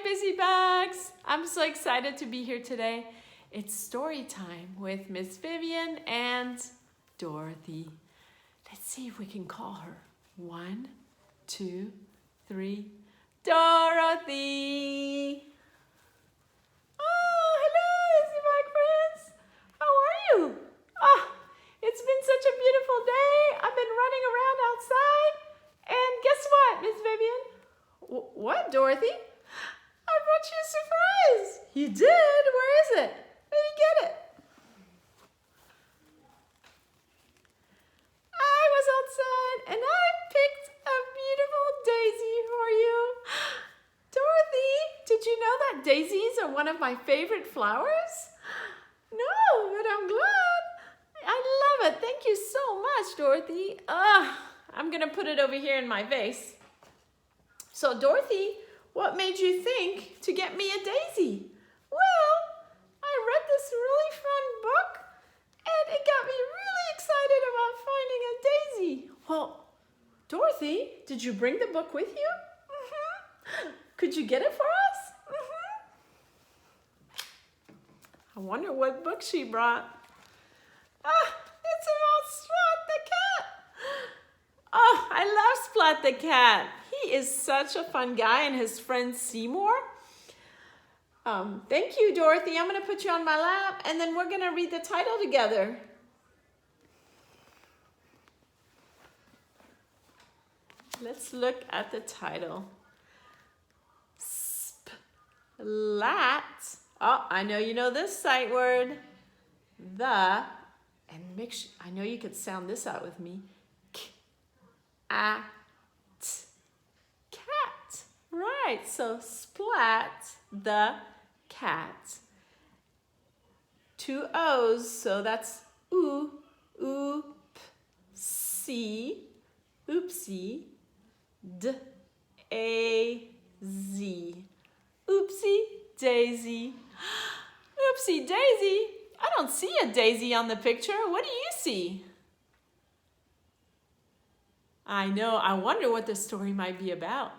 Busy Bugs! I'm so excited to be here today. It's story time with Miss Vivian and Dorothy. Let's see if we can call her. 1, 2, 3. Dorothy! Oh, hello, Busy Bug friends. How are you? Oh, it's been such a beautiful day. I've been running around outside. And guess what, Miss Vivian? What, Dorothy? I brought you a surprise. You did? Where is it? Let me get it. I was outside and I picked a beautiful daisy for you. Dorothy, did you know that daisies are one of my favorite flowers? No, but I'm glad. I love it. Thank you so much, Dorothy. I'm going to put it over here in my vase. So, Dorothy, what made you think to get me a daisy? Well, I read this really fun book and it got me really excited about finding a daisy. Well, Dorothy, did you bring the book with you? Mm-hmm. Could you get it for us? Mm-hmm. I wonder what book she brought. It's about Splat the Cat. Oh, I love Splat the Cat. He is such a fun guy, and his friend Seymour. Thank you, Dorothy. I'm going to put you on my lap, and then we're going to read the title together. Let's look at the title. Splat. Oh, I know you know this sight word. And make sure, I know you could sound this out with me. Cat. Right, so Splat the Cat. 2 O's, so that's oopsie, daisy. Oopsie-daisy. Oopsie-daisy? I don't see a daisy on the picture. What do you see? I know. I wonder what the story might be about.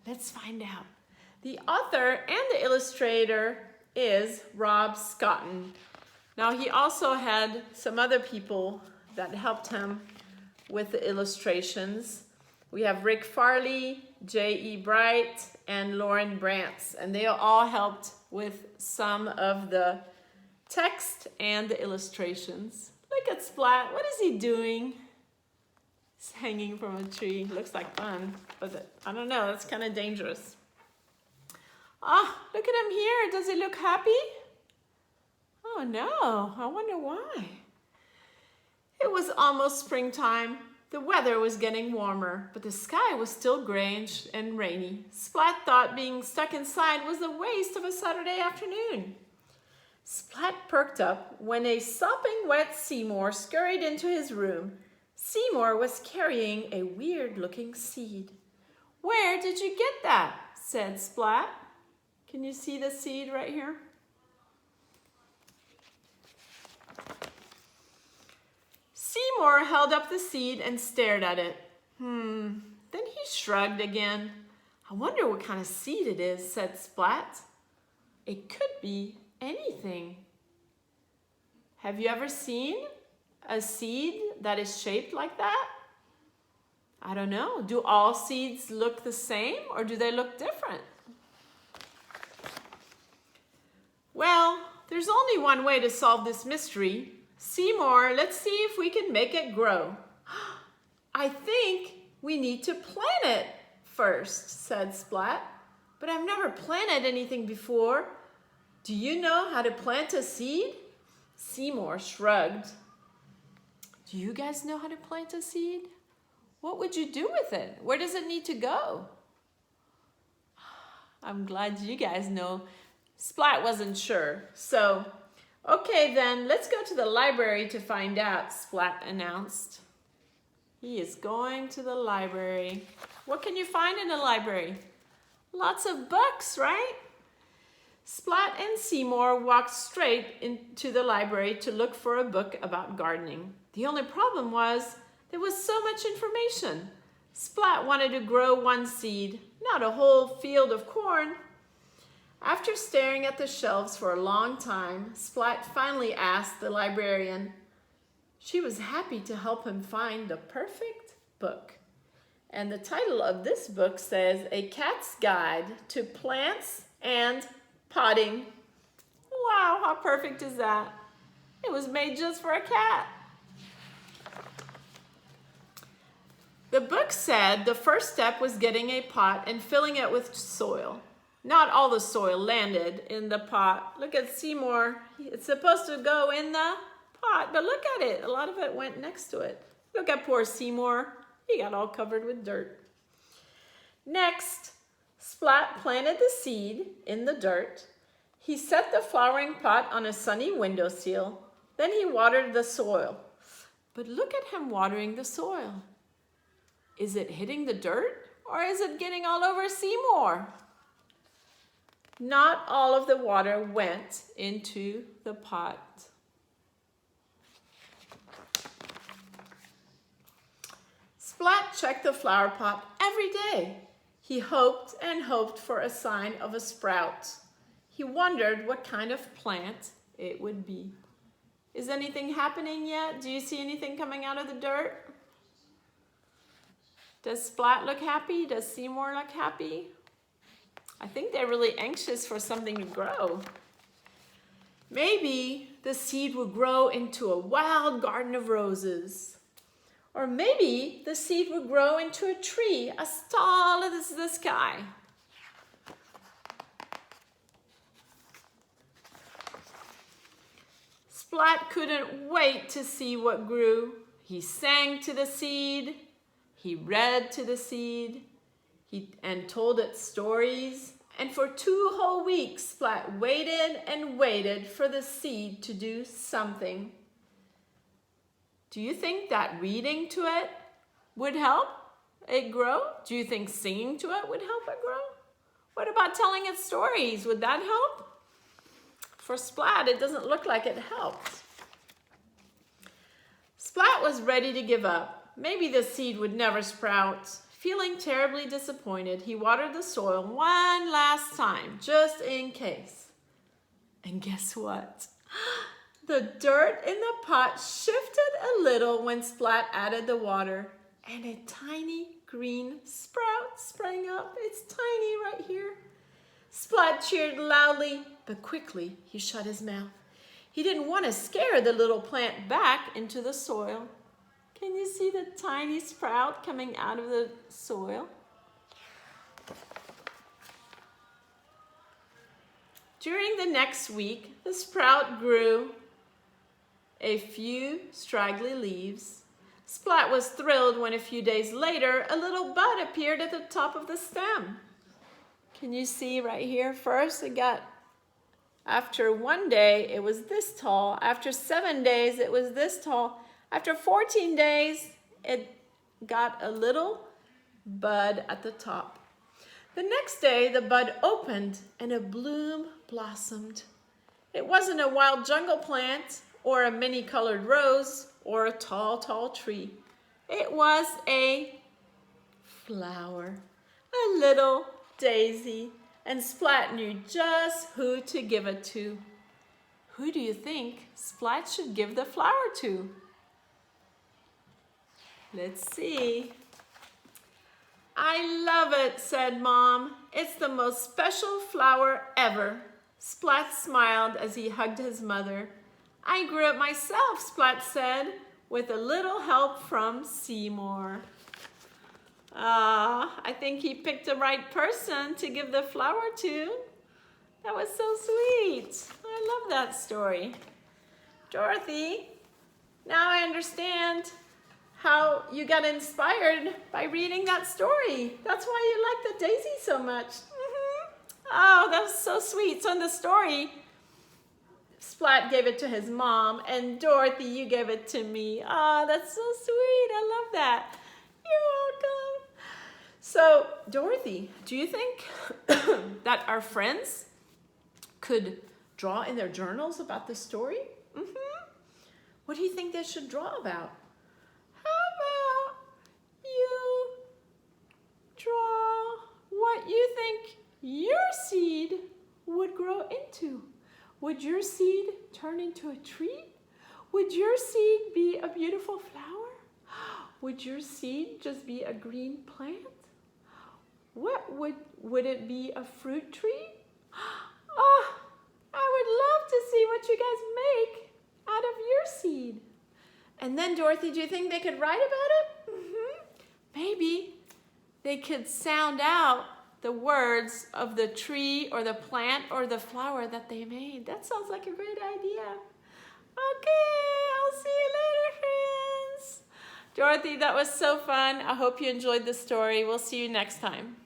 Let's find out. The author and the illustrator is Rob Scotton. Now, he also had some other people that helped him with the illustrations. We have Rick Farley, J.E. Bright, and Lauren Brantz, and they all helped with some of the text and the illustrations. Look at Splat. What is he doing? He's hanging from a tree. Looks like fun, but I don't know. That's kind of dangerous. Oh, look at him here. Does he look happy? Oh, no. I wonder why. It was almost springtime. The weather was getting warmer, but the sky was still gray and rainy. Splat thought being stuck inside was a waste of a Saturday afternoon. Splat perked up when a sopping wet Seymour scurried into his room. Seymour was carrying a weird-looking seed. "Where did you get that?" said Splat. Can you see the seed right here? Seymour held up the seed and stared at it. Then he shrugged again. "I wonder what kind of seed it is," said Splat. "It could be anything." Have you ever seen a seed that is shaped like that? I don't know. Do all seeds look the same or do they look different? Well, there's only one way to solve this mystery. Seymour, let's see if we can make it grow. "I think we need to plant it first," said Splat. "But I've never planted anything before. Do you know how to plant a seed?" Seymour shrugged. Do you guys know how to plant a seed? What would you do with it? Where does it need to go? I'm glad you guys know. Splat wasn't sure. So, okay then, let's go to the library to find out, Splat announced. He is going to the library. What can you find in the library? Lots of books, right? Splat and Seymour walked straight into the library to look for a book about gardening. The only problem was there was so much information. Splat wanted to grow one seed, not a whole field of corn. After staring at the shelves for a long time, Splat finally asked the librarian. She was happy to help him find the perfect book. And the title of this book says, A Cat's Guide to Plants and Potting. Wow, how perfect is that? It was made just for a cat. The book said the first step was getting a pot and filling it with soil. Not all the soil landed in the pot. Look at Seymour. It's supposed to go in the pot, but look at it. A lot of it went next to it. Look at poor Seymour. He got all covered with dirt. Next, Splat planted the seed in the dirt. He set the flowering pot on a sunny windowsill. Then he watered the soil. But look at him watering the soil. Is it hitting the dirt or is it getting all over Seymour? Not all of the water went into the pot. Splat checked the flower pot every day. He hoped and hoped for a sign of a sprout. He wondered what kind of plant it would be. Is anything happening yet? Do you see anything coming out of the dirt? Does Splat look happy? Does Seymour look happy? I think they're really anxious for something to grow. Maybe the seed will grow into a wild garden of roses. Or maybe the seed will grow into a tree as tall as the sky. Splat couldn't wait to see what grew. He sang to the seed. He read to the seed. And told it stories. And for 2 whole weeks, Splat waited and waited for the seed to do something. Do you think that reading to it would help it grow? Do you think singing to it would help it grow? What about telling it stories? Would that help? For Splat, it doesn't look like it helped. Splat was ready to give up. Maybe the seed would never sprout. Feeling terribly disappointed, he watered the soil one last time, just in case. And guess what? The dirt in the pot shifted a little when Splat added the water, and a tiny green sprout sprang up. It's tiny right here. Splat cheered loudly, but quickly he shut his mouth. He didn't want to scare the little plant back into the soil. Can you see the tiny sprout coming out of the soil? During the next week, the sprout grew a few straggly leaves. Splat was thrilled when a few days later, a little bud appeared at the top of the stem. Can you see right here? First, after 1 day, it was this tall. After 7 days, it was this tall. After 14 days, it got a little bud at the top. The next day, the bud opened and a bloom blossomed. It wasn't a wild jungle plant or a many-colored rose or a tall, tall tree. It was a flower, a little daisy, and Splat knew just who to give it to. Who do you think Splat should give the flower to? Let's see. I love it, said Mom. It's the most special flower ever. Splat smiled as he hugged his mother. I grew it myself, Splat said, with a little help from Seymour. I think he picked the right person to give the flower to. That was so sweet. I love that story. Dorothy, now I understand how you got inspired by reading that story. That's why you like the daisy so much. Oh, that was so sweet. So in the story, Splat gave it to his mom, and Dorothy, you gave it to me. Oh, that's so sweet. I love that. You're welcome. So, Dorothy, do you think that our friends could draw in their journals about the story? What do you think they should draw about? How about you draw what your seed would grow into? Would your seed turn into a tree? Would your seed be a beautiful flower? Would your seed just be a green plant? What would it be, a fruit tree? Oh, I would love to see what you guys make out of your seed. And then, Dorothy, do you think they could write about it? Maybe they could sound out the words of the tree or the plant or the flower that they made. That sounds like a great idea. Okay, I'll see you later, friends. Dorothy, that was so fun. I hope you enjoyed the story. We'll see you next time.